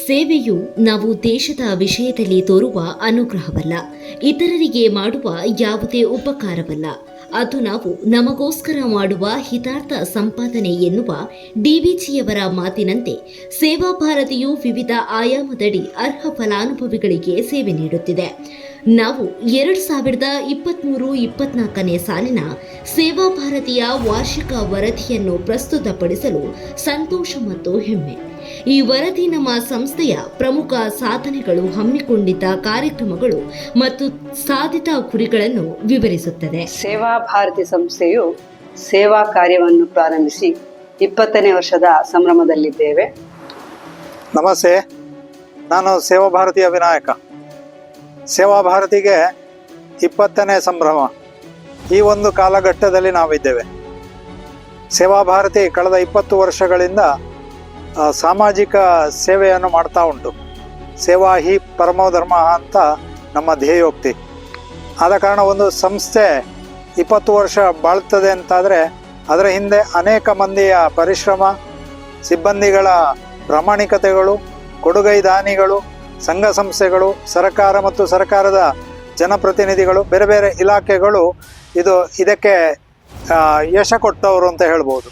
ಸೇವೆಯು ನಾವು ದೇಶದ ವಿಷಯದಲ್ಲಿ ತೋರುವ ಅನುಗ್ರಹವಲ್ಲ, ಇತರರಿಗೆ ಮಾಡುವ ಯಾವುದೇ ಉಪಕಾರವಲ್ಲ. ಅದು ನಾವು ನಮಗೋಸ್ಕರ ಮಾಡುವ ಹಿತಾರ್ಥ ಸಂಪಾದನೆ ಎನ್ನುವ ಡಿವಿಜಿಯವರ ಮಾತಿನಂತೆ ಸೇವಾ ಭಾರತಿಯು ವಿವಿಧ ಆಯಾಮದಡಿ ಅರ್ಹ ಫಲಾನುಭವಿಗಳಿಗೆ ಸೇವೆ ನೀಡುತ್ತಿದೆ. ನಾವು 2023-24ನೇ ಸಾಲಿನ ಸೇವಾ ಭಾರತಿಯ ವಾರ್ಷಿಕ ವರದಿಯನ್ನು ಪ್ರಸ್ತುತಪಡಿಸಲು ಸಂತೋಷ ಮತ್ತು ಹೆಮ್ಮೆ. ಈ ವರದಿ ನಮ್ಮ ಸಂಸ್ಥೆಯ ಪ್ರಮುಖ ಸಾಧನೆಗಳು, ಹಮ್ಮಿಕೊಂಡಿದ್ದ ಕಾರ್ಯಕ್ರಮಗಳು ಮತ್ತು ಸಾಧಿತ ಗುರಿಗಳನ್ನು ವಿವರಿಸುತ್ತದೆ. ಸೇವಾ ಭಾರತಿ ಸಂಸ್ಥೆಯು ಸೇವಾ ಕಾರ್ಯವನ್ನು ಪ್ರಾರಂಭಿಸಿ 20ನೇ ವರ್ಷದ ಸಂಭ್ರಮದಲ್ಲಿದ್ದೇವೆ. ನಮಸ್ತೆ, ನಾನು ಸೇವಾ ಭಾರತಿಯ ವಿನಾಯಕ. ಸೇವಾ ಭಾರತಿಗೆ 20ನೇ ಸಂಭ್ರಮ. ಈ ಒಂದು ಕಾಲಘಟ್ಟದಲ್ಲಿ ನಾವಿದ್ದೇವೆ. ಸೇವಾ ಭಾರತಿ ಕಳೆದ 20 ವರ್ಷಗಳಿಂದ ಸಾಮಾಜಿಕ ಸೇವೆಯನ್ನು ಮಾಡ್ತಾ ಉಂಟು. ಸೇವಾ ಹಿ ಪರಮೋ ಧರ್ಮ ಅಂತ ನಮ್ಮ ಧ್ಯೇಯೋಕ್ತಿ. ಆದ ಕಾರಣ ಒಂದು ಸಂಸ್ಥೆ 20 ವರ್ಷ ಬಾಳ್ತದೆ ಅಂತಾದರೆ ಅದರ ಹಿಂದೆ ಅನೇಕ ಮಂದಿಯ ಪರಿಶ್ರಮ, ಸಿಬ್ಬಂದಿಗಳ ಪ್ರಾಮಾಣಿಕತೆಗಳು, ಕೊಡುಗೈ ದಾನಿಗಳು, ಸಂಘ ಸಂಸ್ಥೆಗಳು, ಸರ್ಕಾರ ಮತ್ತು ಸರ್ಕಾರದ ಜನಪ್ರತಿನಿಧಿಗಳು, ಬೇರೆ ಬೇರೆ ಇಲಾಖೆಗಳು ಇದಕ್ಕೆ ಯಶ ಕೊಟ್ಟವರು ಅಂತ ಹೇಳ್ಬೋದು.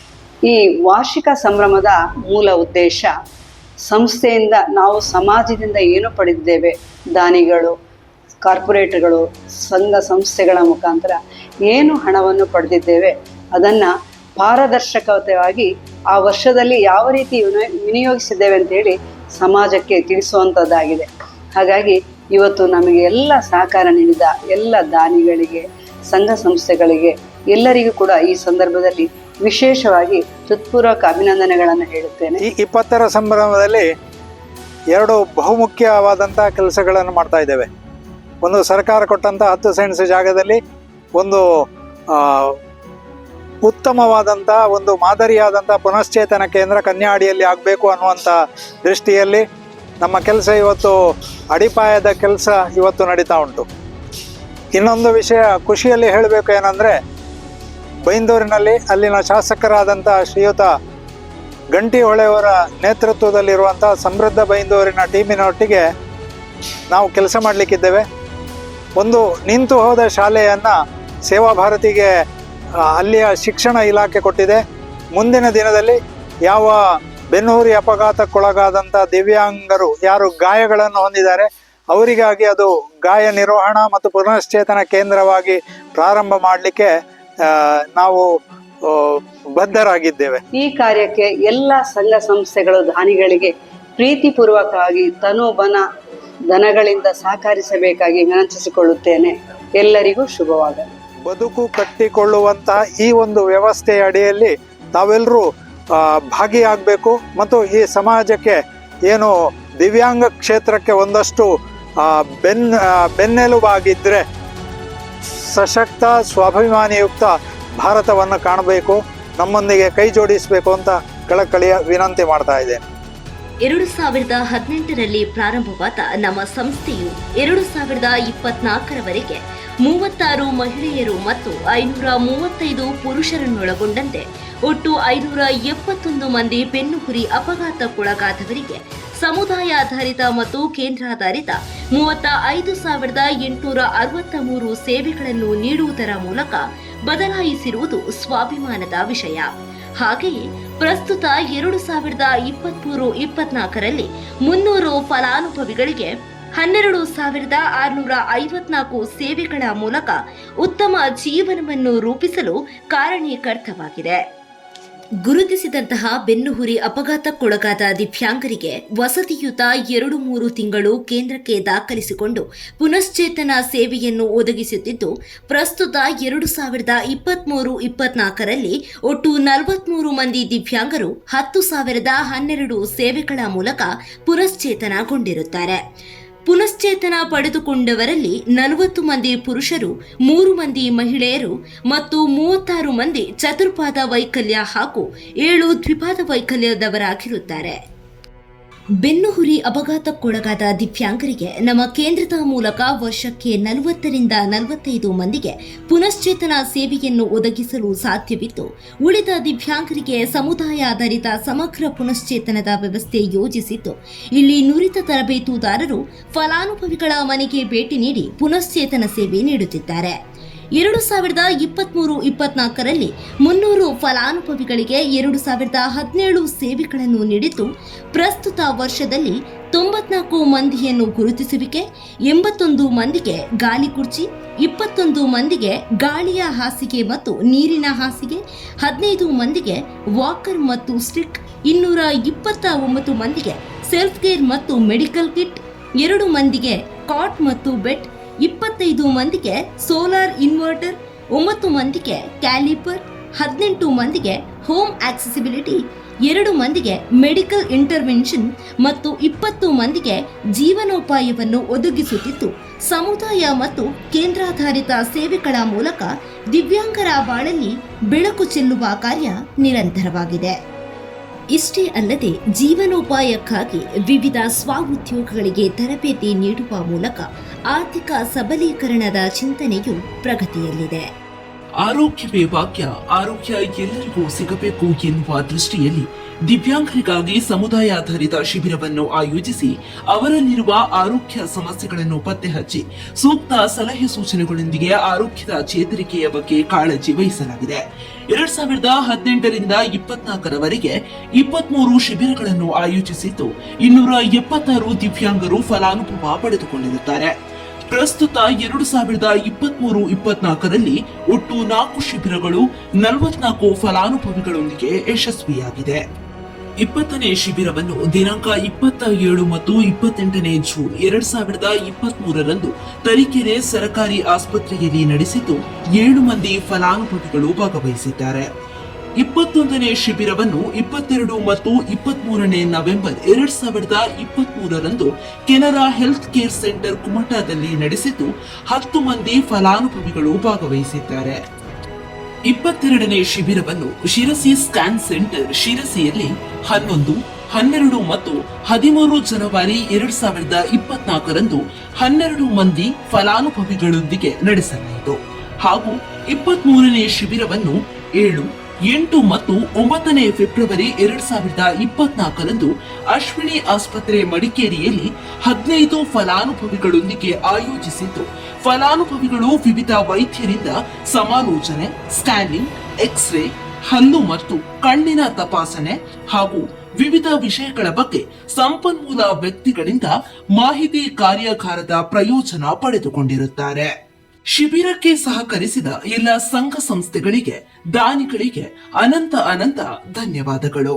ಈ ವಾರ್ಷಿಕ ಸಂಭ್ರಮದ ಮೂಲ ಉದ್ದೇಶ ಸಂಸ್ಥೆಯಿಂದ ನಾವು ಸಮಾಜದಿಂದ ಏನು ಪಡೆದಿದ್ದೇವೆ, ದಾನಿಗಳು, ಕಾರ್ಪೊರೇಟ್ಗಳು, ಸಂಘ ಸಂಸ್ಥೆಗಳ ಮುಖಾಂತರ ಏನು ಹಣವನ್ನು ಪಡೆದಿದ್ದೇವೆ ಅದನ್ನು ಪಾರದರ್ಶಕವಾಗಿ ಆ ವರ್ಷದಲ್ಲಿ ಯಾವ ರೀತಿ ವಿನಿಯೋಗಿಸಿದ್ದೇವೆ ಅಂತೇಳಿ ಸಮಾಜಕ್ಕೆ ತಿಳಿಸುವಂಥದ್ದಾಗಿದೆ. ಹಾಗಾಗಿ ಇವತ್ತು ನಮಗೆ ಎಲ್ಲ ಸಹಕಾರ ನೀಡಿದ ಎಲ್ಲ ದಾನಿಗಳಿಗೆ, ಸಂಘ ಸಂಸ್ಥೆಗಳಿಗೆ ಎಲ್ಲರಿಗೂ ಕೂಡ ಈ ಸಂದರ್ಭದಲ್ಲಿ ವಿಶೇಷವಾಗಿ ಹೃತ್ಪೂರ್ವಕ ಅಭಿನಂದನೆಗಳನ್ನು ಹೇಳುತ್ತೇನೆ. ಈ 20ರ ಸಂಭ್ರಮದಲ್ಲಿ 2 ಬಹುಮುಖ್ಯವಾದಂಥ ಕೆಲಸಗಳನ್ನು ಮಾಡ್ತಾ ಇದ್ದೇವೆ. ಒಂದು, ಸರ್ಕಾರ ಕೊಟ್ಟಂಥ 10 ಸೆಂಟ್ಸ್ ಜಾಗದಲ್ಲಿ ಒಂದು ಉತ್ತಮವಾದಂಥ ಒಂದು ಮಾದರಿಯಾದಂಥ ಪುನಶ್ಚೇತನ ಕೇಂದ್ರ ಕನ್ಯಾಡಿಯಲ್ಲಿ ಆಗಬೇಕು ಅನ್ನುವಂಥ ದೃಷ್ಟಿಯಲ್ಲಿ ನಮ್ಮ ಕೆಲಸ ಇವತ್ತು ಅಡಿಪಾಯದ ಕೆಲಸ ಇವತ್ತು ನಡೀತಾ ಉಂಟು. ಇನ್ನೊಂದು ವಿಷಯ ಖುಷಿಯಲ್ಲಿ ಹೇಳಬೇಕು ಏನಂದರೆ, ಬೈಂದೂರಿನಲ್ಲಿ ಅಲ್ಲಿನ ಶಾಸಕರಾದಂಥ ಶ್ರೀಯುತ ಗಂಟಿ ಹೊಳೆಯವರ ನೇತೃತ್ವದಲ್ಲಿರುವಂಥ ಸಮೃದ್ಧ ಬೈಂದೂರಿನ ಟೀಮಿನೊಟ್ಟಿಗೆ ನಾವು ಕೆಲಸ ಮಾಡಲಿಕ್ಕಿದ್ದೇವೆ. ಒಂದು ನಿಂತು ಹೋದ ಶಾಲೆಯನ್ನು ಸೇವಾ ಭಾರತಿಗೆ ಅಲ್ಲಿಯ ಶಿಕ್ಷಣ ಇಲಾಖೆ ಕೊಟ್ಟಿದೆ. ಮುಂದಿನ ದಿನದಲ್ಲಿ ಯಾವ ಬೆನ್ನುಹುರಿ ಅಪಘಾತಕ್ಕೊಳಗಾದಂಥ ದಿವ್ಯಾಂಗರು ಯಾರು ಗಾಯಗಳನ್ನು ಹೊಂದಿದ್ದಾರೆ ಅವರಿಗಾಗಿ ಅದು ಗಾಯ ನಿರ್ವಹಣಾ ಮತ್ತು ಪುನಶ್ಚೇತನ ಕೇಂದ್ರವಾಗಿ ಪ್ರಾರಂಭ ಮಾಡಲಿಕ್ಕೆ ನಾವು ಬದ್ಧರಾಗಿದ್ದೇವೆ. ಈ ಕಾರ್ಯಕ್ಕೆ ಎಲ್ಲ ಸಂಘ ಸಂಸ್ಥೆಗಳು ದಾನಿಗಳಿಗೆ ಪ್ರೀತಿಪೂರ್ವಕವಾಗಿ ಧನಗಳಿಂದ ಸಹಕರಿಸಬೇಕಾಗಿ ವಿನಂತಿಸಿಕೊಳ್ಳುತ್ತೇನೆ. ಎಲ್ಲರಿಗೂ ಶುಭವಾಗಲಿ. ಬದುಕು ಕಟ್ಟಿಕೊಳ್ಳುವಂತಹ ಈ ಒಂದು ವ್ಯವಸ್ಥೆಯ ಅಡಿಯಲ್ಲಿ ತಾವೆಲ್ಲರೂ ಭಾಗಿಯಾಗಬೇಕು ಮತ್ತು ಈ ಸಮಾಜಕ್ಕೆ ಏನು ದಿವ್ಯಾಂಗ ಕ್ಷೇತ್ರಕ್ಕೆ ಒಂದಷ್ಟು ಬೆನ್ನೆಲುಬಾಗಿದ್ದರೆ ಸಶಕ್ತ, ಸ್ವಾಭಿಮಾನಿಯುಕ್ತ ಭಾರತವನ್ನು ಕಾಣಬೇಕು, ನಮ್ಮೊಂದಿಗೆ ಕೈ ಜೋಡಿಸಬೇಕು ಅಂತ ಕಳಕಳಿಯ ವಿನಂತಿ ಮಾಡ್ತಾ ಇದ್ದೇನೆ. 2018ರಲ್ಲಿ ಪ್ರಾರಂಭವಾದ ನಮ್ಮ ಸಂಸ್ಥೆಯು 2024ರವರೆಗೆ 36 ಮಹಿಳೆಯರು ಮತ್ತು 535 ಪುರುಷರನ್ನೊಳಗೊಂಡಂತೆ ಒಟ್ಟು 571 ಮಂದಿ ಬೆನ್ನುಹುರಿ ಅಪಘಾತಕ್ಕೊಳಗಾದವರಿಗೆ ಸಮುದಾಯಾಧಾರಿತ ಮತ್ತು ಕೇಂದ್ರಾಧಾರಿತ 35,863 ಸೇವೆಗಳನ್ನು ನೀಡುವುದರ ಮೂಲಕ ಬದಲಾಯಿಸಿರುವುದು ಸ್ವಾಭಿಮಾನದ ವಿಷಯ. ಹಾಗೆಯೇ ಪ್ರಸ್ತುತ 2023-24ರಲ್ಲಿ 300 ಫಲಾನುಭವಿಗಳಿಗೆ 12,654 ಸೇವೆಗಳ ಮೂಲಕ ಉತ್ತಮ ಜೀವನವನ್ನು ರೂಪಿಸಲು ಕಾರಣೀಕರ್ತವಾಗಿದೆ. ಗುರುತಿಸಿದಂತಹ ಬೆನ್ನುಹುರಿ ಅಪಘಾತಕ್ಕೊಳಗಾದ ದಿವ್ಯಾಂಗರಿಗೆ ವಸತಿಯುತ 2-3 ತಿಂಗಳು ಕೇಂದ್ರಕ್ಕೆ ದಾಖಲಿಸಿಕೊಂಡು ಪುನಶ್ಚೇತನ ಸೇವೆಯನ್ನು ಒದಗಿಸುತ್ತಿದ್ದು, ಪ್ರಸ್ತುತ 2023-24ರಲ್ಲಿ ಒಟ್ಟು 43 ಮಂದಿ ದಿವ್ಯಾಂಗರು 10,012 ಸೇವೆಗಳ ಮೂಲಕ ಪುನಶ್ಚೇತನಗೊಂಡಿರುತ್ತಾರೆ. ಪುನಶ್ಚೇತನ ಪಡೆದುಕೊಂಡವರಲ್ಲಿ 40 ಮಂದಿ ಪುರುಷರು, 3 ಮಂದಿ ಮಹಿಳೆಯರು ಮತ್ತು 36 ಮಂದಿ ಚತುರ್ಪಾದ ವೈಕಲ್ಯ ಹಾಗೂ 7 ದ್ವಿಪಾದ ವೈಕಲ್ಯದವರಾಗಿರುತ್ತಾರೆ. ಬೆನ್ನುಹುರಿ ಅಪಘಾತಕ್ಕೊಳಗಾದ ದಿವ್ಯಾಂಗರಿಗೆ ನಮ್ಮ ಕೇಂದ್ರದ ಮೂಲಕ ವರ್ಷಕ್ಕೆ 40ರಿಂದ 45 ಮಂದಿಗೆ ಪುನಶ್ಚೇತನ ಸೇವೆಯನ್ನು ಒದಗಿಸಲು ಸಾಧ್ಯವಿದ್ದು, ಉಳಿದ ದಿವ್ಯಾಂಗರಿಗೆ ಸಮುದಾಯಾಧಾರಿತ ಸಮಗ್ರ ಪುನಶ್ಚೇತನದ ವ್ಯವಸ್ಥೆ ಯೋಜಿಸಿದ್ದು, ಇಲ್ಲಿ ನುರಿತ ತರಬೇತುದಾರರು ಫಲಾನುಭವಿಗಳ ಮನೆಗೆ ಭೇಟಿ ನೀಡಿ ಪುನಶ್ಚೇತನ ಸೇವೆ ನೀಡುತ್ತಿದ್ದಾರೆ. 2023-24ರಲ್ಲಿ 300 ಫಲಾನುಭವಿಗಳಿಗೆ 2017 ಸೇವೆಗಳನ್ನು ನೀಡಿದ್ದು, ಪ್ರಸ್ತುತ ವರ್ಷದಲ್ಲಿ 94 ಮಂದಿಯನ್ನು ಗುರುತಿಸುವಿಕೆ, 81 ಮಂದಿಗೆ ಗಾಲಿ ಕುರ್ಚಿ, 21 ಮಂದಿಗೆ ಗಾಳಿಯ ಹಾಸಿಗೆ ಮತ್ತು ನೀರಿನ ಹಾಸಿಗೆ, 15 ಮಂದಿಗೆ ವಾಕರ್ ಮತ್ತು ಸ್ಟಿಕ್, 229 ಮಂದಿಗೆ ಸೆಲ್ಫ್ ಕೇರ್ ಮತ್ತು ಮೆಡಿಕಲ್ ಕಿಟ್, 2 ಮಂದಿಗೆ ಕಾಟ್ ಮತ್ತು ಬೆಡ್, 25 ಮಂದಿಗೆ ಸೋಲಾರ್ ಇನ್ವರ್ಟರ್, 9 ಮಂದಿಗೆ ಕ್ಯಾಲಿಪರ್, 18 ಮಂದಿಗೆ ಹೋಮ್ ಆಕ್ಸೆಸಿಬಿಲಿಟಿ, 2 ಮಂದಿಗೆ ಮೆಡಿಕಲ್ ಇಂಟರ್ವೆನ್ಷನ್ ಮತ್ತು 20 ಮಂದಿಗೆ ಜೀವನೋಪಾಯವನ್ನು ಒದಗಿಸುತ್ತಿದ್ದು, ಸಮುದಾಯ ಮತ್ತು ಕೇಂದ್ರಾಧಾರಿತ ಸೇವೆಗಳ ಮೂಲಕ ದಿವ್ಯಾಂಗರ ಬಾಳಲ್ಲಿ ಬೆಳಕು ಚೆಲ್ಲುವ ಕಾರ್ಯ ನಿರಂತರವಾಗಿದೆ. ಇಷ್ಟೇ ಅಲ್ಲದೆ ಜೀವನೋಪಾಯಕ್ಕಾಗಿ ವಿವಿಧ ಸ್ವಉದ್ಯೋಗಗಳಿಗೆ ತರಬೇತಿ ನೀಡುವ ಮೂಲಕ ಆರ್ಥಿಕ ಸಬಲೀಕರಣದ ಚಿಂತನೆಯು ಪ್ರಗತಿಯಲ್ಲಿದೆ. ಆರೋಗ್ಯವೇ ಭಾಗ್ಯ, ಆರೋಗ್ಯ ಎಲ್ಲರಿಗೂ ಸಿಗಬೇಕು ಎನ್ನುವ ದೃಷ್ಟಿಯಲ್ಲಿ ದಿವ್ಯಾಂಗರಿಗಾಗಿ ಸಮುದಾಯಾಧಾರಿತ ಶಿಬಿರವನ್ನು ಆಯೋಜಿಸಿ ಅವರಲ್ಲಿರುವ ಆರೋಗ್ಯ ಸಮಸ್ಯೆಗಳನ್ನು ಪತ್ತೆ ಹಚ್ಚಿ ಸೂಕ್ತ ಸಲಹೆ ಸೂಚನೆಗಳೊಂದಿಗೆ ಆರೋಗ್ಯದ ಚೇತರಿಕೆಯ ಬಗ್ಗೆ ಕಾಳಜಿ ವಹಿಸಲಾಗಿದೆ. 2018ರಿಂದ 24ರವರೆಗೆ 23 ಶಿಬಿರಗಳನ್ನು ಆಯೋಜಿಸಿದ್ದು 276 ದಿವ್ಯಾಂಗರು ಫಲಾನುಭವ ಪಡೆದುಕೊಂಡಿರುತ್ತಾರೆ. ಪ್ರಸ್ತುತ 2023-24ರಲ್ಲಿ ಒಟ್ಟು 4 ಶಿಬಿರಗಳು 44 ಫಲಾನುಭವಿಗಳೊಂದಿಗೆ ಯಶಸ್ವಿಯಾಗಿದೆ. 20ನೇ ಶಿಬಿರವನ್ನು ದಿನಾಂಕ 27 ಮತ್ತು 28ನೇ ಜೂನ್ 2023ರಂದು ತರೀಕೆರೆ ಸರ್ಕಾರಿ ಆಸ್ಪತ್ರೆಯಲ್ಲಿ ನಡೆಸಿದ್ದು 7 ಮಂದಿ ಫಲಾನುಭವಿಗಳು ಭಾಗವಹಿಸಿದ್ದಾರೆ. 21ನೇ ಶಿಬಿರವನ್ನು 22 ಮತ್ತು 23ನೇ ನವೆಂಬರ್ 2023ರಂದು ಕೆನರಾ ಹೆಲ್ತ್ ಕೇರ್ ಸೆಂಟರ್ ಕುಮಟಾದಲ್ಲಿ ನಡೆಸಿದ್ದು 10 ಮಂದಿ ಫಲಾನುಭವಿಗಳು ಭಾಗವಹಿಸಿದ್ದಾರೆ. 22ನೇ ಶಿಬಿರವನ್ನು ಶಿರಸಿ ಸ್ಕ್ಯಾನ್ ಸೆಂಟರ್ ಶಿರಸಿಯಲ್ಲಿ 11, 12 ಮತ್ತು 13 ಜನವರಿ 2024ರಂದು 12 ಮಂದಿ ಫಲಾನುಭವಿಗಳೊಂದಿಗೆ ನಡೆಸಲಾಯಿತು. ಹಾಗೂ 23ನೇ ಶಿಬಿರವನ್ನು 7, 8 ಮತ್ತು 9ನೇ ಫೆಬ್ರವರಿ 2024ರಂದು ಅಶ್ವಿನಿ ಆಸ್ಪತ್ರೆ ಮಡಿಕೇರಿಯಲ್ಲಿ 15 ಫಲಾನುಭವಿಗಳೊಂದಿಗೆ ಆಯೋಜಿಸಿದ್ದು, ಫಲಾನುಭವಿಗಳು ವಿವಿಧ ವೈದ್ಯರಿಂದ ಸಮಾಲೋಚನೆ, ಸ್ಕ್ಯಾನಿಂಗ್, ಎಕ್ಸ್ರೇ, ಹಲ್ಲು ಮತ್ತು ಕಣ್ಣಿನ ತಪಾಸಣೆ ಹಾಗೂ ವಿವಿಧ ವಿಷಯಗಳ ಬಗ್ಗೆ ಸಂಪನ್ಮೂಲ ವ್ಯಕ್ತಿಗಳಿಂದ ಮಾಹಿತಿ ಕಾರ್ಯಾಗಾರದ ಪ್ರಯೋಜನ ಪಡೆದುಕೊಂಡಿರುತ್ತಾರೆ. ಶಿಬಿರಕ್ಕೆ ಸಹಕರಿಸಿದ ಎಲ್ಲ ಸಂಘ ಸಂಸ್ಥೆಗಳಿಗೆ, ದಾನಿಗಳಿಗೆ ಅನಂತ ಧನ್ಯವಾದಗಳು.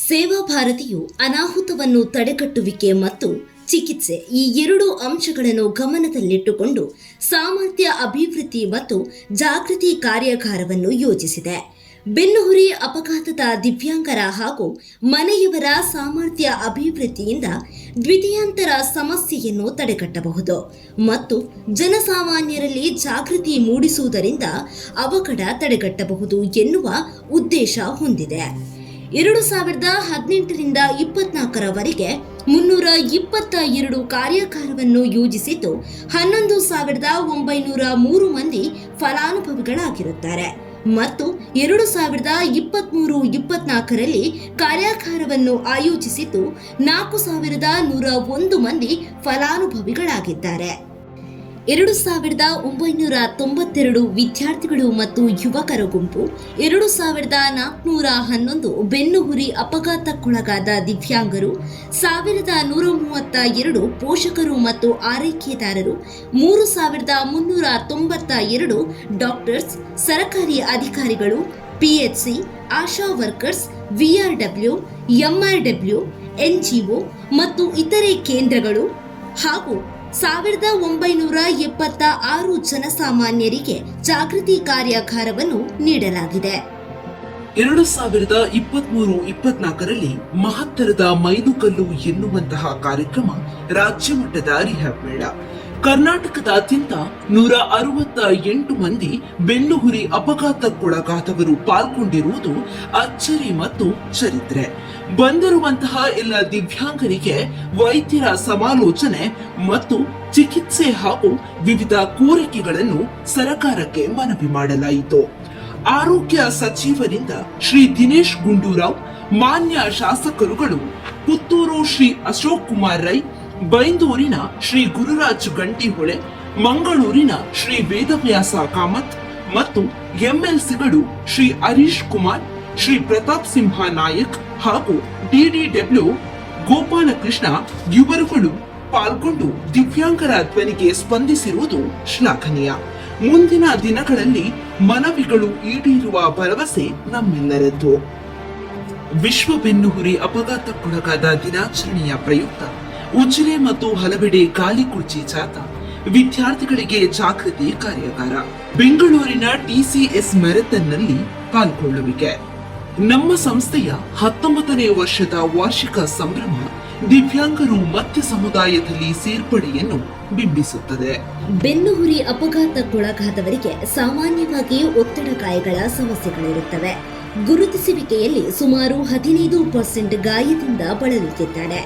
ಸೇವಾ ಭಾರತಿಯು ಅನಾಹುತವನ್ನು ತಡೆಗಟ್ಟುವಿಕೆ ಮತ್ತು ಚಿಕಿತ್ಸೆ ಈ 2 ಅಂಶಗಳನ್ನು ಗಮನದಲ್ಲಿಟ್ಟುಕೊಂಡು ಸಾಮರ್ಥ್ಯ ಅಭಿವೃದ್ಧಿ ಮತ್ತು ಜಾಗೃತಿ ಕಾರ್ಯಾಗಾರವನ್ನು ಯೋಜಿಸಿದೆ. ಬೆನ್ನುಹುರಿ ಅಪಘಾತದ ದಿವ್ಯಾಂಗರ ಹಾಗೂ ಮನೆಯವರ ಸಾಮರ್ಥ್ಯ ಅಭಿವೃದ್ಧಿಯಿಂದ ದ್ವಿತೀಯಾಂತರ ಸಮಸ್ಯೆಯನ್ನು ತಡೆಗಟ್ಟಬಹುದು ಮತ್ತು ಜನಸಾಮಾನ್ಯರಲ್ಲಿ ಜಾಗೃತಿ ಮೂಡಿಸುವುದರಿಂದ ಅವಘಡ ತಡೆಗಟ್ಟಬಹುದು ಎನ್ನುವ ಉದ್ದೇಶ ಹೊಂದಿದೆ. 2018ರಿಂದ 24ರವರೆಗೆ 322 ಕಾರ್ಯಾಗಾರವನ್ನು ಯೋಜಿಸಿದ್ದು 11,903 ಮಂದಿ ಫಲಾನುಭವಿಗಳಾಗಿರುತ್ತಾರೆ ಮತ್ತು 2023-24ರಲ್ಲಿ ಕಾರ್ಯಾಗಾರವನ್ನು ಆಯೋಜಿಸಿದ್ದು 4,101 ಮಂದಿ ಫಲಾನುಭವಿಗಳಾಗಿದ್ದಾರೆ. 2,992 ವಿದ್ಯಾರ್ಥಿಗಳು ಮತ್ತು ಯುವಕರ ಗುಂಪು, 2,411 ಬೆನ್ನುಹುರಿ ಅಪಘಾತಕ್ಕೊಳಗಾದ ದಿವ್ಯಾಂಗರು, 1,132 ಪೋಷಕರು ಮತ್ತು ಆರೈಕೆದಾರರು, 3,392 ಡಾಕ್ಟರ್ಸ್, ಸರ್ಕಾರಿ ಅಧಿಕಾರಿಗಳು, ಪಿಎಚ್ಸಿ, ಆಶಾ ವರ್ಕರ್ಸ್, ವಿಆರ್ಡಬ್ಲ್ಯೂ, ಎಂಆರ್ಡಬ್ಲ್ಯೂ, ಎನ್ಜಿಒ ಮತ್ತು ಇತರೆ ಕೇಂದ್ರಗಳು ಹಾಗೂ 1,976 ಜನಸಾಮಾನ್ಯರಿಗೆ ಜಾಗೃತಿ ಕಾರ್ಯಾಗಾರವನ್ನು ನೀಡಲಾಗಿದೆ. 2023-24ರಲ್ಲಿ ಮಹತ್ತರದ ಮೈಲುಗಲ್ಲು ಎನ್ನುವಂತಹ ಕಾರ್ಯಕ್ರಮ ರಾಜ್ಯ ಮಟ್ಟದ ರಿಹ್ಯಾಬ್ ಮೇಳ. ಕರ್ನಾಟಕದಾದ್ಯಂತ 168 ಮಂದಿ ಬೆನ್ನುಹುರಿ ಅಪಘಾತಕ್ಕೊಳಗಾದವರು ಪಾಲ್ಗೊಂಡಿರುವುದು ಅಚ್ಚರಿ ಮತ್ತು ಚರಿತ್ರೆ. ಬಂದಿರುವಂತಹ ಎಲ್ಲ ದಿವ್ಯಾಂಗರಿಗೆ ವೈದ್ಯರ ಸಮಾಲೋಚನೆ ಮತ್ತು ಚಿಕಿತ್ಸೆ ಹಾಗೂ ವಿವಿಧ ಕೋರಿಕೆಗಳನ್ನು ಸರಕಾರಕ್ಕೆ ಮನವಿ ಮಾಡಲಾಯಿತು. ಆರೋಗ್ಯ ಸಚಿವರಿಂದ ಶ್ರೀ ದಿನೇಶ್ ಗುಂಡೂರಾವ್, ಮಾನ್ಯ ಶಾಸಕರುಗಳು ಪುತ್ತೂರು ಶ್ರೀ ಅಶೋಕ್ ಕುಮಾರ್ ರೈ, ಬೈಂದೂರಿನ ಶ್ರೀ ಗುರುರಾಜ್ ಗಂಟಿಹೊಳೆ, ಮಂಗಳೂರಿನ ಶ್ರೀ ವೇದವ್ಯಾಸ ಕಾಮತ್ ಮತ್ತು ಎಂಎಲ್ಸಿಗಳು ಶ್ರೀ ಹರೀಶ್ ಕುಮಾರ್, ಶ್ರೀ ಪ್ರತಾಪ್ ಸಿಂಹ ನಾಯಕ್ ಹಾಗೂ ಡಿಡಿಡಬ್ಲ್ಯೂ ಗೋಪಾಲಕೃಷ್ಣ ಇವರುಗಳು ಪಾಲ್ಗೊಂಡು ದಿವ್ಯಾಂಗರ ಧ್ವನಿಗೆ ಸ್ಪಂದಿಸಿರುವುದು ಶ್ಲಾಘನೀಯ. ಮುಂದಿನ ದಿನಗಳಲ್ಲಿ ಮನವಿಗಳು ಈಡೇರುವ ಭರವಸೆ ನಮ್ಮೆಲ್ಲರದ್ದು. ವಿಶ್ವ ಬೆನ್ನುಹುರಿ ಅಪಘಾತಕ್ಕೊಳಗಾದ ದಿನಾಚರಣೆಯ ಪ್ರಯುಕ್ತ ಉಜಿರೆ ಮತ್ತು ಹಲವೆಡೆ ಗಾಲಿ ಕುರ್ಚಿ ಜಾಥಾ, ವಿದ್ಯಾರ್ಥಿಗಳಿಗೆ ಜಾಗೃತಿ ಕಾರ್ಯಾಗಾರ, ಬೆಂಗಳೂರಿನ ಟಿಸಿಎಸ್ ಮ್ಯಾರಥಾನ್ನಲ್ಲಿ ಪಾಲ್ಗೊಳ್ಳುವಿಕೆ. ನಮ್ಮ ಸಂಸ್ಥೆಯ 19ನೇ ವರ್ಷದ ವಾರ್ಷಿಕ ಸಂಭ್ರಮ ದಿವ್ಯಾಂಗರು ಮತ್ತೆ ಸಮುದಾಯದಲ್ಲಿ ಸೇರ್ಪಡೆಯನ್ನು ಬಿಂಬಿಸುತ್ತದೆ. ಬೆನ್ನುಹುರಿ ಅಪಘಾತಕ್ಕೊಳಗಾದವರಿಗೆ ಸಾಮಾನ್ಯವಾಗಿ ಒತ್ತಡ ಕಾಯಗಳ ಸಮಸ್ಯೆಗಳಿರುತ್ತವೆ. ಗುರುತಿಸುವಿಕೆಯಲ್ಲಿ ಸುಮಾರು 15% ಗಾಯದಿಂದ ಬಳಲುತ್ತಿದ್ದಾರೆ.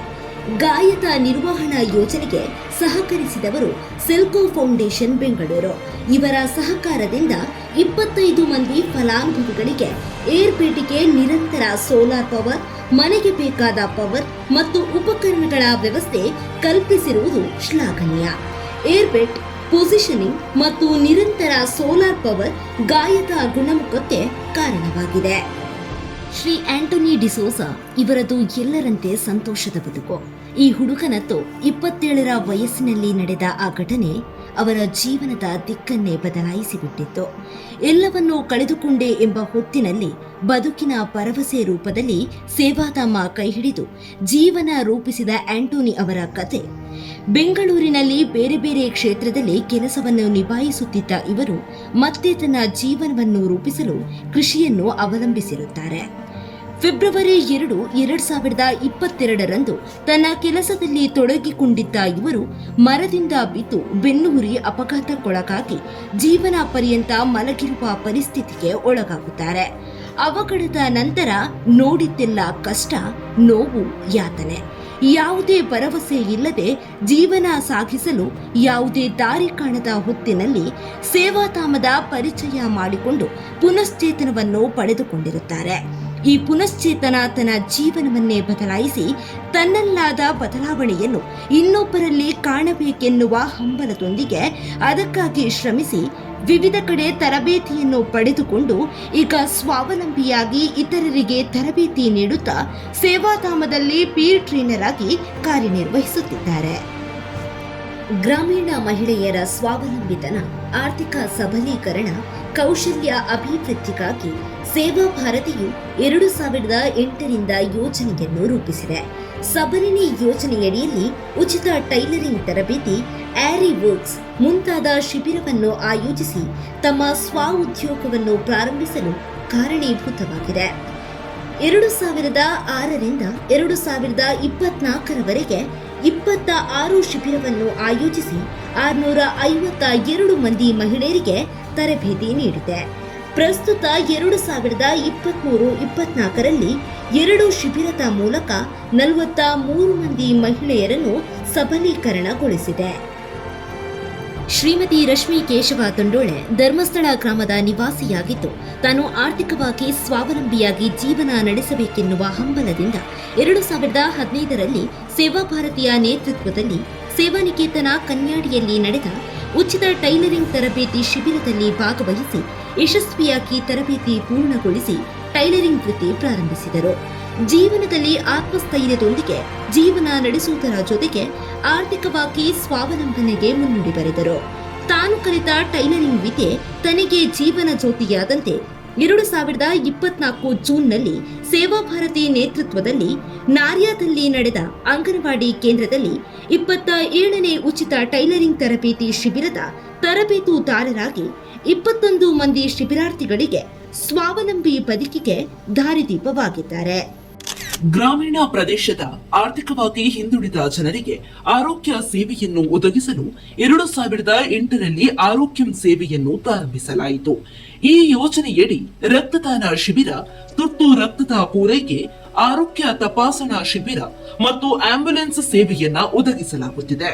ಗಾಯದ ನಿರ್ವಹಣಾ ಯೋಜನೆಗೆ ಸಹಕರಿಸಿದವರು ಸೆಲ್ಕೋ ಫೌಂಡೇಶನ್ ಬೆಂಗಳೂರು. ಇವರ ಸಹಕಾರದಿಂದ 25 ಮಂದಿ ಫಲಾನುಭವಿಗಳಿಗೆ ಏರ್ಪೇಟಿಗೆ ನಿರಂತರ ಸೋಲಾರ್ ಪವರ್, ಮನೆಗೆ ಬೇಕಾದ ಪವರ್ ಮತ್ತು ಉಪಕರಣಗಳ ವ್ಯವಸ್ಥೆ ಕಲ್ಪಿಸಿರುವುದು ಶ್ಲಾಘನೀಯ. ಏರ್ಬೆಡ್, ಪೊಸಿಷನಿಂಗ್ ಮತ್ತು ನಿರಂತರ ಸೋಲಾರ್ ಪವರ್ ಗಾಯದ ಗುಣಮುಖಕ್ಕೆ ಕಾರಣವಾಗಿದೆ. ಶ್ರೀ ಆಂಟೋನಿ ಡಿಸೋಜಾ ಇವರದು ಎಲ್ಲರಂತೆ ಸಂತೋಷದ ಬದುಕು. ಈ ಹುಡುಗನತ್ತು 27ರ ವಯಸ್ಸಿನಲ್ಲಿ ನಡೆದ ಆ ಘಟನೆ ಅವರ ಜೀವನದ ದಿಕ್ಕನ್ನೇ ಬದಲಾಯಿಸಿಬಿಟ್ಟಿತ್ತು. ಎಲ್ಲವನ್ನೂ ಕಳೆದುಕೊಂಡೆ ಎಂಬ ಹೊತ್ತಿನಲ್ಲಿ ಬದುಕಿನ ಭರವಸೆ ರೂಪದಲ್ಲಿ ಸೇವಾಧಾಮ ಕೈಹಿಡಿದು ಜೀವನ ರೂಪಿಸಿದ ಆಂಟೋನಿ ಅವರ ಕತೆ. ಬೆಂಗಳೂರಿನಲ್ಲಿ ಬೇರೆ ಬೇರೆ ಕ್ಷೇತ್ರದಲ್ಲಿ ಕೆಲಸವನ್ನು ನಿಭಾಯಿಸುತ್ತಿದ್ದ ಇವರು ಮತ್ತೆ ತನ್ನ ಜೀವನವನ್ನು ರೂಪಿಸಲು ಕೃಷಿಯನ್ನು ಅವಲಂಬಿಸಿರುತ್ತಾರೆ. ಫೆಬ್ರವರಿ 2, 2022ರಂದು ತನ್ನ ಕೆಲಸದಲ್ಲಿ ತೊಡಗಿಕೊಂಡಿದ್ದ ಇವರು ಮರದಿಂದ ಬಿದ್ದು ಬೆನ್ನುಹುರಿ ಅಪಘಾತಕ್ಕೊಳಗಾಗಿ ಜೀವನ ಪರ್ಯಂತ ಮಲಗಿರುವ ಪರಿಸ್ಥಿತಿಗೆ ಒಳಗಾಗುತ್ತಾರೆ. ಅವಘಡದ ನಂತರ ನೋಡಿದ್ದೆಲ್ಲ ಕಷ್ಟ, ನೋವು, ಯಾತನೆ. ಯಾವುದೇ ಭರವಸೆ ಇಲ್ಲದೆ ಜೀವನ ಸಾಗಿಸಲು ಯಾವುದೇ ದಾರಿ ಕಾಣದ ಹೊತ್ತಿನಲ್ಲಿ ಸೇವಾಧಾಮದ ಪರಿಚಯ ಮಾಡಿಕೊಂಡು ಪುನಶ್ಚೇತನವನ್ನು ಪಡೆದುಕೊಂಡಿರುತ್ತಾರೆ. ಈ ಪುನಶ್ಚೇತನ ತನ್ನ ಜೀವನವನ್ನೇ ಬದಲಾಯಿಸಿ ತನ್ನಲ್ಲಾದ ಬದಲಾವಣೆಯನ್ನು ಇನ್ನೊಬ್ಬರಲ್ಲಿ ಕಾಣಬೇಕೆನ್ನುವ ಹಂಬಲದೊಂದಿಗೆ ಅದಕ್ಕಾಗಿ ಶ್ರಮಿಸಿ ವಿವಿಧ ಕಡೆ ತರಬೇತಿಯನ್ನು ಪಡೆದುಕೊಂಡು ಈಗ ಸ್ವಾವಲಂಬಿಯಾಗಿ ಇತರರಿಗೆ ತರಬೇತಿ ನೀಡುತ್ತಾ ಸೇವಾಧಾಮದಲ್ಲಿ ಪೀರ್ ಟ್ರೈನರ್ ಆಗಿ ಕಾರ್ಯನಿರ್ವಹಿಸುತ್ತಿದ್ದಾರೆ. ಗ್ರಾಮೀಣ ಮಹಿಳೆಯರ ಸ್ವಾವಲಂಬಿತನ, ಆರ್ಥಿಕ ಸಬಲೀಕರಣ, ಕೌಶಲ್ಯ ಅಭಿವೃದ್ಧಿಗಾಗಿ ಸೇವಾ ಭಾರತಿಯು 2008ರಿಂದ ಯೋಜನೆಯನ್ನು ರೂಪಿಸಿದೆ. ಸಬಲಿನಿ ಯೋಜನೆಯಡಿಯಲ್ಲಿ ಉಚಿತ ಟೈಲರಿಂಗ್ ತರಬೇತಿ, ಆರಿ ವರ್ಕ್ಸ್ ಮುಂತಾದ ಶಿಬಿರವನ್ನು ಆಯೋಜಿಸಿ ತಮ್ಮ ಸ್ವಉದ್ಯೋಗವನ್ನು ಪ್ರಾರಂಭಿಸಲು ಕಾರಣೀಭೂತವಾಗಿದೆ. 2006ರಿಂದ 2024ರವರೆಗೆ 26 ಶಿಬಿರವನ್ನು ಆಯೋಜಿಸಿ 652 ಮಂದಿ ಮಹಿಳೆಯರಿಗೆ ತರಬೇತಿ ನೀಡಿದೆ. ಪ್ರಸ್ತುತ 2023-24ರಲ್ಲಿ 2 ಶಿಬಿರದ ಮೂಲಕ 43 ಮಂದಿ ಮಹಿಳೆಯರನ್ನು ಸಬಲೀಕರಣಗೊಳಿಸಿದೆ. ಶ್ರೀಮತಿ ರಶ್ಮಿ ಕೇಶವ ತೊಂಡೋಳೆ ಧರ್ಮಸ್ಥಳ ಗ್ರಾಮದ ನಿವಾಸಿಯಾಗಿದ್ದು, ತಾನು ಆರ್ಥಿಕವಾಗಿ ಸ್ವಾವಲಂಬಿಯಾಗಿ ಜೀವನ ನಡೆಸಬೇಕೆನ್ನುವ ಹಂಬಲದಿಂದ 2015ರಲ್ಲಿ ಸೇವಾ ಭಾರತಿಯ ನೇತೃತ್ವದಲ್ಲಿ ಸೇವಾನಿಕೇತನ ಕನ್ಯಾಡಿಯಲ್ಲಿ ನಡೆದ ಉಚಿತ ಟೈಲರಿಂಗ್ ತರಬೇತಿ ಶಿಬಿರದಲ್ಲಿ ಭಾಗವಹಿಸಿ ಯಶಸ್ವಿಯಾಗಿ ತರಬೇತಿ ಪೂರ್ಣಗೊಳಿಸಿ ಟೈಲರಿಂಗ್ ವೃತ್ತಿ ಪ್ರಾರಂಭಿಸಿದರು. ಜೀವನದಲ್ಲಿ ಆತ್ಮಸ್ಥೈರ್ಯದೊಂದಿಗೆ ಜೀವನ ನಡೆಸುವುದರ ಜೊತೆಗೆ ಆರ್ಥಿಕವಾಗಿ ಸ್ವಾವಲಂಬನೆಗೆ ಮುನ್ನುಡಿ ಬರೆದರು. ತಾನು ಕಲಿತ ಟೈಲರಿಂಗ್ ವಿದ್ಯೆ ತನಗೆ ಜೀವನ ಜ್ಯೋತಿಯಾದಂತೆ 2024 ಜೂನ್ನಲ್ಲಿ ಸೇವಾ ಭಾರತಿ ನೇತೃತ್ವದಲ್ಲಿ ನಾರ್ಯಾದಲ್ಲಿ ನಡೆದ ಅಂಗನವಾಡಿ ಕೇಂದ್ರದಲ್ಲಿ 27ನೇ ಉಚಿತ ಟೈಲರಿಂಗ್ ತರಬೇತಿ ಶಿಬಿರದ ತರಬೇತುದಾರರಾಗಿ 21 ಮಂದಿ ಶಿಬಿರಾರ್ಥಿಗಳಿಗೆ ಸ್ವಾವಲಂಬಿ ಬದುಕಿಗೆ ದಾರಿದೀಪವಾಗಿದ್ದಾರೆ. ಗ್ರಾಮೀಣ ಪ್ರದೇಶದ ಆರ್ಥಿಕವಾಗಿ ಹಿಂದುಳಿದ ಜನರಿಗೆ ಆರೋಗ್ಯ ಸೇವೆಯನ್ನು ಒದಗಿಸಲು 2008ರಲ್ಲಿ ಆರೋಗ್ಯಂ ಸೇವೆಯನ್ನು ಪ್ರಾರಂಭಿಸಲಾಯಿತು. ಈ ಯೋಜನೆಯಡಿ ರಕ್ತದಾನ ಶಿಬಿರ, ತುರ್ತು ರಕ್ತದ ಪೂರೈಕೆ, ಆರೋಗ್ಯ ತಪಾಸಣಾ ಶಿಬಿರ ಮತ್ತು ಆಂಬ್ಯುಲೆನ್ಸ್ ಸೇವೆಯನ್ನ ಒದಗಿಸಲಾಗುತ್ತಿದೆ.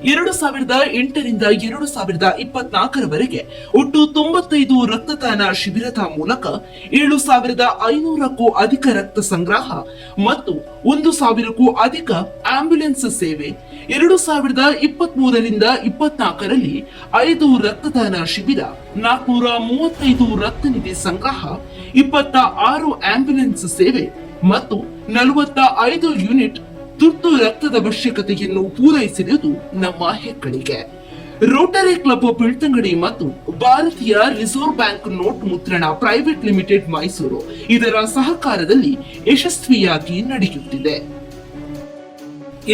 2008ರಿಂದ 2024ರವರೆಗೆ ಒಟ್ಟು 95 ರಕ್ತದಾನ ಶಿಬಿರದ ಮೂಲಕ 7,500ಕ್ಕೂ ಅಧಿಕ ರಕ್ತ ಸಂಗ್ರಹ ಮತ್ತು 1,000ಕ್ಕೂ ಅಧಿಕ ಆಂಬ್ಯುಲೆನ್ಸ್ ಸೇವೆ, 2023ರಿಂದ 24ರಲ್ಲಿ 5 ರಕ್ತದಾನ ಶಿಬಿರ, 435 ರಕ್ತನಿಧಿ ಸಂಗ್ರಹ, 26 ಆಂಬ್ಯುಲೆನ್ಸ್ ಸೇವೆ ಮತ್ತು 45 ಯೂನಿಟ್ ತುರ್ತು ರಕ್ತದ ಅವಶ್ಯಕತೆಯನ್ನು ಪೂರೈಸಿರುವುದು ನಮ್ಮ ಹೆಗ್ಗಳಿಕೆ. ರೋಟರಿ ಕ್ಲಬ್ ಬೆಳ್ತಂಗಡಿ ಮತ್ತು ಭಾರತೀಯ ರಿಸರ್ವ್ ಬ್ಯಾಂಕ್ ನೋಟ್ ಮುದ್ರಣ ಪ್ರೈವೇಟ್ ಲಿಮಿಟೆಡ್ ಮೈಸೂರು ಇದರ ಸಹಕಾರದಲ್ಲಿ ಯಶಸ್ವಿಯಾಗಿ ನಡೆಯುತ್ತಿದೆ.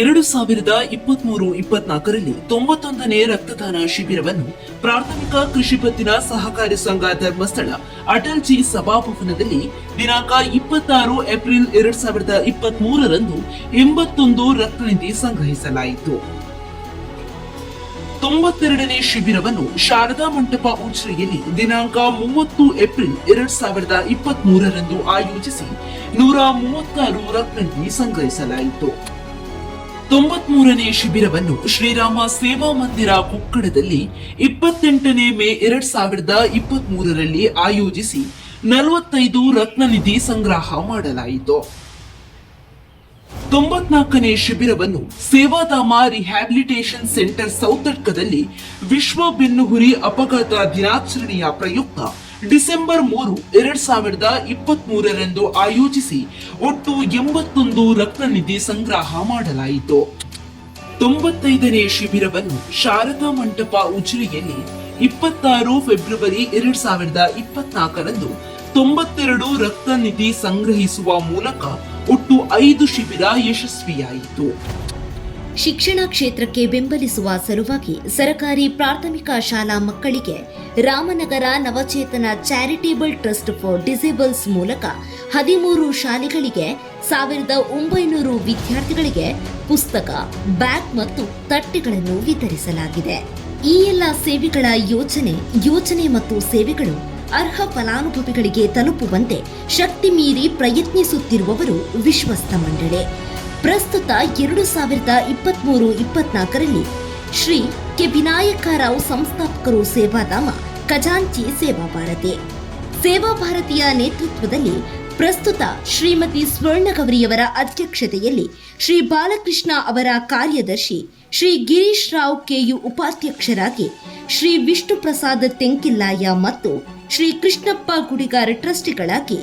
2023-24ರಲ್ಲಿ 91ನೇ ರಕ್ತದಾನ ಶಿಬಿರವನ್ನು ಪ್ರಾಥಮಿಕ ಕೃಷಿ ಪತ್ತಿನ ಸಹಕಾರಿ ಸಂಘ ಧರ್ಮಸ್ಥಳ ಅಟಲ್ಜಿ ಸಭಾಭವನದಲ್ಲಿ ದಿನಾಂಕ 26 ಏಪ್ರಿಲ್ 2023ರಂದು 81 ರಕ್ತನಿಧಿ ಸಂಗ್ರಹಿಸಲಾಯಿತು. 92ನೇ ಶಿಬಿರವನ್ನು ಶಾರದಾ ಮಂಟಪ ಉಚ್ರೆಯಲ್ಲಿ ದಿನಾಂಕ 30 ಏಪ್ರಿಲ್ 2023ರಂದು ಆಯೋಜಿಸಿ 136 ರಕ್ತನಿಧಿ ಸಂಗ್ರಹಿಸಲಾಯಿತು. 93ನೇ ಶಿಬಿರವನ್ನು ಶ್ರೀರಾಮ ಸೇವಾ ಮಂದಿರ ಕುಕ್ಕಡದಲ್ಲಿ 28ನೇ ಮೇ 2023ರಲ್ಲಿ ಆಯೋಜಿಸಿ 45 ರತ್ನನಿಧಿ ಸಂಗ್ರಹ ಮಾಡಲಾಯಿತು. 94ನೇ ಶಿಬಿರವನ್ನು ಸೇವಾಧಾಮ ರಿಹ್ಯಾಬಿಲಿಟೇಷನ್ ಸೆಂಟರ್ ಸೌತಡ್ಕದಲ್ಲಿ ವಿಶ್ವ ಬೆನ್ನುಹುರಿ ಅಪಘಾತ ದಿನಾಚರಣೆಯ ಪ್ರಯುಕ್ತ ಡಿಸೆಂಬರ್ 3, 2023ರಂದು ಆಯೋಜಿಸಿ ಒಟ್ಟು 81 ರಕ್ತನಿಧಿ ಸಂಗ್ರಹ ಮಾಡಲಾಯಿತು. 95ನೇ ಶಿಬಿರವನ್ನು ಶಾರದಾ ಮಂಟಪ ಉಜಿರೆಯಲ್ಲಿ 26 ಫೆಬ್ರವರಿ 2024ರಂದು 92 ರಕ್ತನಿಧಿ ಸಂಗ್ರಹಿಸುವ ಮೂಲಕ ಒಟ್ಟು 5 ಶಿಬಿರ ಯಶಸ್ವಿಯಾಯಿತು. ಶಿಕ್ಷಣ ಕ್ಷೇತ್ರಕ್ಕೆ ಬೆಂಬಲಿಸುವ ಸಲುವಾಗಿ ಸರ್ಕಾರಿ ಪ್ರಾಥಮಿಕ ಶಾಲಾ ಮಕ್ಕಳಿಗೆ ರಾಮನಗರ ನವಚೇತನ ಚಾರಿಟೇಬಲ್ ಟ್ರಸ್ಟ್ ಫಾರ್ ಡಿಸೇಬಲ್ಸ್ ಮೂಲಕ 13 ಶಾಲೆಗಳಿಗೆ 1900 ವಿದ್ಯಾರ್ಥಿಗಳಿಗೆ ಪುಸ್ತಕ, ಬ್ಯಾಗ್ ಮತ್ತು ತಟ್ಟೆಗಳನ್ನು ವಿತರಿಸಲಾಗಿದೆ. ಈ ಎಲ್ಲ ಸೇವೆಗಳ ಯೋಜನೆ ಮತ್ತು ಸೇವೆಗಳು ಅರ್ಹ ಫಲಾನುಭವಿಗಳಿಗೆ ತಲುಪುವಂತೆ ಶಕ್ತಿ ಮೀರಿ ಪ್ರಯತ್ನಿಸುತ್ತಿರುವವರು ವಿಶ್ವಸ್ತ ಮಂಡಳಿ. ಪ್ರಸ್ತುತ 2023-24ರಲ್ಲಿ ಶ್ರೀ ಕೆ ವಿನಾಯಕರಾವ್ ಸಂಸ್ಥಾಪಕರು ಸೇವಾಧಾಮ ಖಜಾಂಚಿ ಸೇವಾ ಭಾರತಿಯ ನೇತೃತ್ವದಲ್ಲಿ ಪ್ರಸ್ತುತ ಶ್ರೀಮತಿ ಸ್ವರ್ಣಗೌರಿಯವರ ಅಧ್ಯಕ್ಷತೆಯಲ್ಲಿ ಶ್ರೀ ಬಾಲಕೃಷ್ಣ ಅವರ ಕಾರ್ಯದರ್ಶಿ, ಶ್ರೀ ಗಿರೀಶ್ ರಾವ್ ಕೆಯು ಉಪಾಧ್ಯಕ್ಷರಾಗಿ, ಶ್ರೀ ವಿಷ್ಣು ಪ್ರಸಾದ್ ತೆಂಕಿಲ್ಲಾಯ ಮತ್ತು ಶ್ರೀ ಕೃಷ್ಣಪ್ಪ ಗುಡಿಗಾರ್ ಟ್ರಸ್ಟಿಗಳಾಗಿ,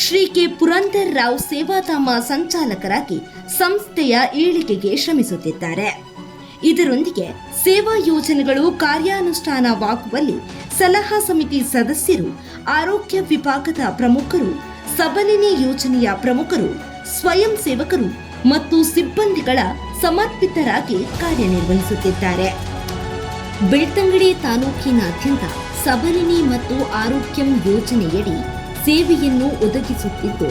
ಶ್ರೀ ಕೆ ಪುರಂದರ್ ರಾವ್ ಸೇವಾಧಾಮ ಸಂಚಾಲಕರಾಗಿ ಸಂಸ್ಥೆಯ ಏಳಿಗೆಗೆ ಶ್ರಮಿಸುತ್ತಿದ್ದಾರೆ. ಇದರೊಂದಿಗೆ ಸೇವಾ ಯೋಜನೆಗಳು ಕಾರ್ಯಾನುಷ್ಠಾನವಾಗುವಲ್ಲಿ ಸಲಹಾ ಸಮಿತಿ ಸದಸ್ಯರು, ಆರೋಗ್ಯ ವಿಭಾಗದ ಪ್ರಮುಖರು, ಸಬಲಿನಿ ಯೋಜನೆಯ ಪ್ರಮುಖರು, ಸ್ವಯಂ ಸೇವಕರು ಮತ್ತು ಸಿಬ್ಬಂದಿಗಳ ಸಮರ್ಪಿತರಾಗಿ ಕಾರ್ಯನಿರ್ವಹಿಸುತ್ತಿದ್ದಾರೆ. ಬೆಳ್ತಂಗಡಿ ತಾಲೂಕಿನಾದ್ಯಂತ ಸಬಲಿನಿ ಮತ್ತು ಆರೋಗ್ಯಂ ಯೋಜನೆಯಡಿ ಸೇವೆಯನ್ನು ಒದಗಿಸುತ್ತಿದ್ದು,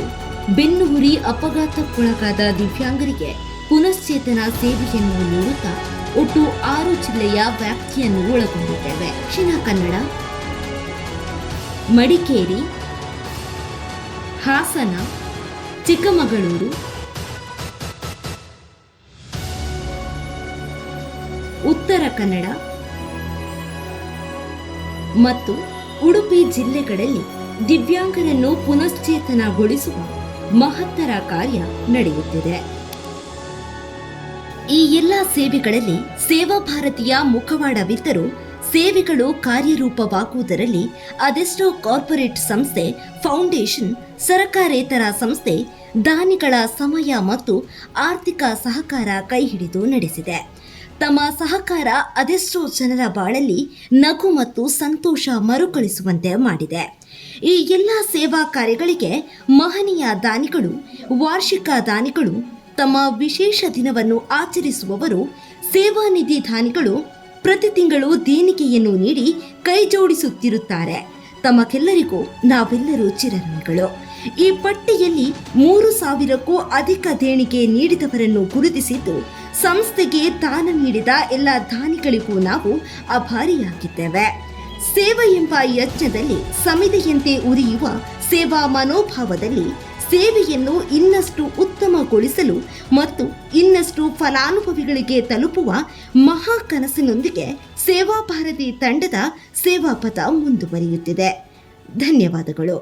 ಬೆನ್ನುಹುರಿ ಅಪಘಾತಕ್ಕೊಳಗಾದ ದಿವ್ಯಾಂಗರಿಗೆ ಪುನಶ್ಚೇತನ ಸೇವೆಯನ್ನು ನೀಡುತ್ತಾ ಒಟ್ಟು 6 ಜಿಲ್ಲೆಯ ವ್ಯಾಪ್ತಿಯನ್ನು ಒಳಗೊಂಡಿದ್ದೇವೆ. ದಕ್ಷಿಣ ಕನ್ನಡ, ಮಡಿಕೇರಿ, ಹಾಸನ, ಚಿಕ್ಕಮಗಳೂರು, ಉತ್ತರ ಕನ್ನಡ ಮತ್ತು ಉಡುಪಿ ಜಿಲ್ಲೆಗಳಲ್ಲಿ ದಿವ್ಯಾಂಗರನ್ನು ಪುನಶ್ಚೇತನಗೊಳಿಸುವ ಮಹತ್ತರ ಕಾರ್ಯ ನಡೆಯುತ್ತಿದೆ. ಈ ಎಲ್ಲ ಸೇವೆಗಳಲ್ಲಿ ಸೇವಾ ಭಾರತೀಯ ಮುಖವಾಡವಿದ್ದರೂ ಸೇವೆಗಳು ಕಾರ್ಯರೂಪವಾಗುವುದರಲ್ಲಿ ಅದೆಷ್ಟೋ ಕಾರ್ಪೊರೇಟ್ ಸಂಸ್ಥೆ, ಫೌಂಡೇಶನ್, ಸರಕಾರೇತರ ಸಂಸ್ಥೆ ದಾನಿಗಳ ಸಮಯ ಮತ್ತು ಆರ್ಥಿಕ ಸಹಕಾರ ಕೈಹಿಡಿದು ನಡೆಸಿದೆ. ತಮ್ಮ ಸಹಕಾರ ಅದೆಷ್ಟೋ ಜನರ ಬಾಳಲ್ಲಿ ನಗು ಮತ್ತು ಸಂತೋಷ ಮರುಕಳಿಸುವಂತೆ ಮಾಡಿದೆ. ಈ ಎಲ್ಲ ಸೇವಾ ಕಾರ್ಯಗಳಿಗೆ ಮಹನೀಯ ದಾನಿಗಳು, ವಾರ್ಷಿಕ ದಾನಿಗಳು, ತಮ್ಮ ವಿಶೇಷ ದಿನವನ್ನು ಆಚರಿಸುವವರು, ಸೇವಾ ನಿಧಿ ದಾನಿಗಳು ಪ್ರತಿ ತಿಂಗಳು ದೇಣಿಗೆಯನ್ನು ನೀಡಿ ಕೈ ಜೋಡಿಸುತ್ತಿರುತ್ತಾರೆ. ತಮಗೆಲ್ಲರಿಗೂ ನಾವೆಲ್ಲರೂ ಚಿರಋಣಿಗಳು. ಈ ಪಟ್ಟಿಯಲ್ಲಿ 3,000ಕ್ಕೂ ಅಧಿಕ ದೇಣಿಗೆ ನೀಡಿದವರನ್ನು ಗುರುತಿಸಿದ್ದು, ಸಂಸ್ಥೆಗೆ ದಾನ ನೀಡಿದ ಎಲ್ಲ ದಾನಿಗಳಿಗೂ ನಾವು ಆಭಾರಿಯಾಗಿದ್ದೇವೆ. ಸೇವೆ ಎಂಬ ಯಜ್ಞದಲ್ಲಿ ಸಮಿದೆಯಂತೆ ಉರಿಯುವ ಸೇವಾ ಮನೋಭಾವದಲ್ಲಿ ಸೇವೆಯನ್ನು ಇನ್ನಷ್ಟು ಉತ್ತಮಗೊಳಿಸಲು ಮತ್ತು ಇನ್ನಷ್ಟು ಫಲಾನುಭವಿಗಳಿಗೆ ತಲುಪುವ ಮಹಾ ಕನಸಿನೊಂದಿಗೆ ಸೇವಾ ಭಾರತಿ ತಂಡದ ಸೇವಾ ಪಥ ಮುಂದುವರಿಯುತ್ತಿದೆ. ಧನ್ಯವಾದಗಳು.